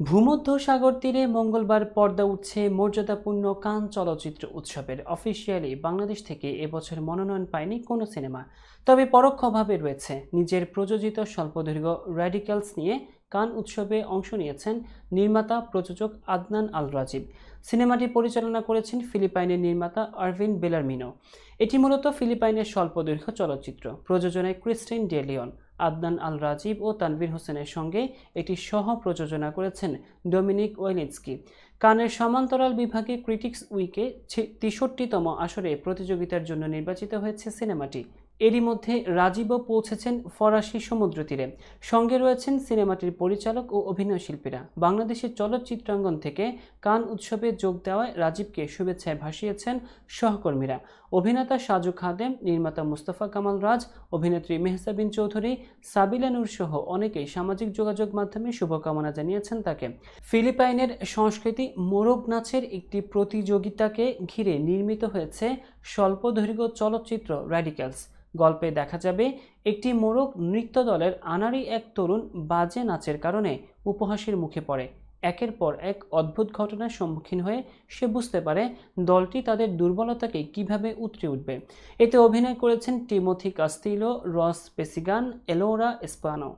ভূমধ্যসাগর তীরে মঙ্গলবার পর্দা উঠছে মর্যাদাপূর্ণ কান চলচ্চিত্র উৎসবের। অফিসিয়ালি বাংলাদেশ থেকে এবছর মনোনয়ন পায়নি কোনো সিনেমা, তবে পরোক্ষভাবে রয়েছে। নিজের প্রযোজিত স্বল্পদৈর্ঘ্য র্যাডিক্যালস নিয়ে কান উৎসবে অংশ নিয়েছেন নির্মাতা প্রযোজক আদনান আল রাজীব। সিনেমাটি পরিচালনা করেছেন ফিলিপাইনের নির্মাতা আরভিন বেলারমিনো। এটি মূলত ফিলিপাইনের স্বল্পদৈর্ঘ্য চলচ্চিত্র। প্রযোজনায় ক্রিস্টিন ডে লিওন, আদনান আল রাজীব ও তানভীর হোসেনের সঙ্গে এটি সহ প্রযোজনা করেছেন ডমিনিক ওয়েনিৎস্কি। কানের সমান্তরাল বিভাগে ক্রিটিক্স উইকে ৬৩তম আসরে প্রতিযোগিতার জন্য নির্বাচিত হয়েছে সিনেমাটি। এরই মধ্যে রাজীবও পৌঁছেছেন ফরাসি সমুদ্র তীরে। সঙ্গে রয়েছেন সিনেমাটির পরিচালক ও অভিনয় শিল্পীরা। বাংলাদেশের চলচ্চিত্রাঙ্গন থেকে কান উৎসবে যোগ দেওয়ায় রাজীবকে শুভেচ্ছায় ভাসিয়েছেন সহকর্মীরা। অভিনেতা সাজু খাদেম, নির্মাতা মুস্তফা কামাল রাজ, অভিনেত্রী মেহজাবিন চৌধুরী, সাবিলা নূর সহ অনেকেই সামাজিক যোগাযোগ মাধ্যমে শুভকামনা জানিয়েছেন তাকে। ফিলিপাইনের সংস্কৃতি মোরগ নাচের একটি প্রতিযোগিতাকে ঘিরে নির্মিত হয়েছে স্বল্পদৈর্ঘ্য চলচ্চিত্র র্যাডিক্যালস। গল্পে দেখা যাবে একটি মোরগ নৃত্য দলের আনাড়ি এক তরুণ বাজে নাচের কারণে উপহাসের মুখে পড়ে। একের পর এক অদ্ভুত ঘটনার সম্মুখীন হয়ে সে বুঝতে পারে দলটি তাদের দুর্বলতাকে কিভাবে উতরে উঠবে। এতে অভিনয় করেছেন টিমোথি কাস্তিলো, রস পেসিগান, এলোরা এসপানো।